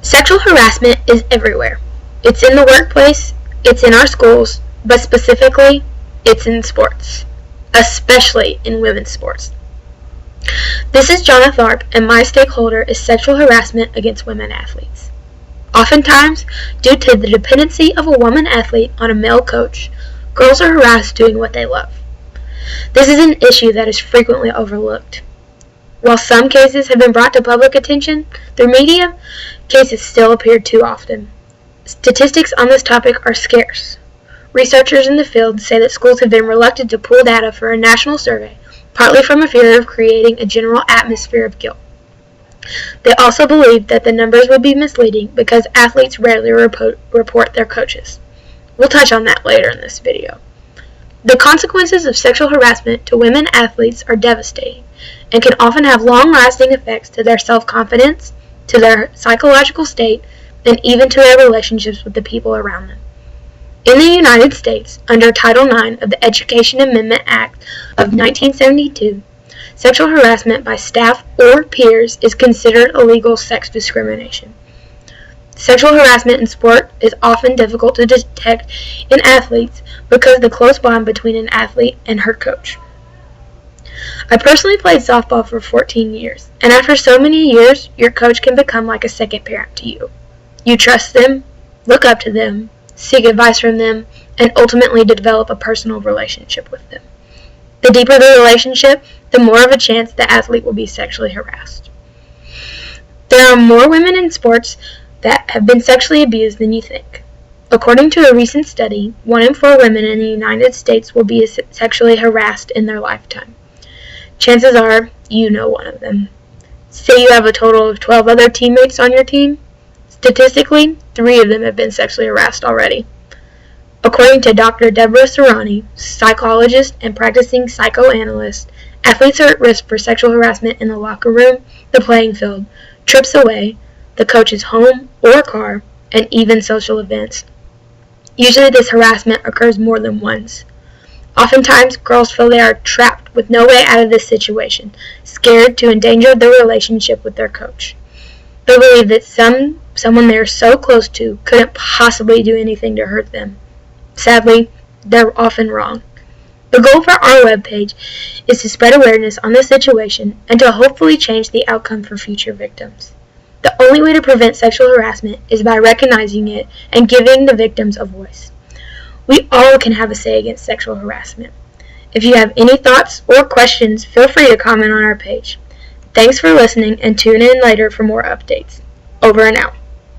Sexual harassment is everywhere. It's in the workplace, it's in our schools, but specifically, it's in sports, especially in women's sports. This is Jonna Tharp, and my stakeholder is sexual harassment against women athletes. Oftentimes, due to the dependency of a woman athlete on a male coach, girls are harassed doing what they love. This is an issue that is frequently overlooked. While some cases have been brought to public attention through media, cases still appear too often. Statistics on this topic are scarce. Researchers in the field say that schools have been reluctant to pool data for a national survey, partly from a fear of creating a general atmosphere of guilt. They also believe that the numbers would be misleading because athletes rarely report their coaches. We'll touch on that later in this video. The consequences of sexual harassment to women athletes are devastating and can often have long-lasting effects to their self-confidence, to their psychological state, and even to their relationships with the people around them. In the United States, under Title IX of the Education Amendment Act of 1972, sexual harassment by staff or peers is considered illegal sex discrimination. Sexual harassment in sport is often difficult to detect in athletes because of the close bond between an athlete and her coach. I personally played softball for 14 years, and after so many years, your coach can become like a second parent to you. You trust them, look up to them, seek advice from them, and ultimately develop a personal relationship with them. The deeper the relationship, the more of a chance the athlete will be sexually harassed. There are more women in sports that have been sexually abused than you think. According to a recent study, 1 in 4 women in the United States will be sexually harassed in their lifetime. Chances are you know one of them. Say you have a total of 12 other teammates on your team. Statistically, 3 of them have been sexually harassed already. According to Dr. Deborah Serrani, psychologist and practicing psychoanalyst, athletes are at risk for sexual harassment in the locker room, the playing field, trips away, the coach's home or car, and even social events. Usually this harassment occurs more than once. Oftentimes, girls feel they are trapped with no way out of this situation, scared to endanger their relationship with their coach. They believe that someone they are so close to couldn't possibly do anything to hurt them. Sadly, they're often wrong. The goal for our webpage is to spread awareness on this situation and to hopefully change the outcome for future victims. The only way to prevent sexual harassment is by recognizing it and giving the victims a voice. We all can have a say against sexual harassment. If you have any thoughts or questions, feel free to comment on our page. Thanks for listening, and tune in later for more updates. Over and out.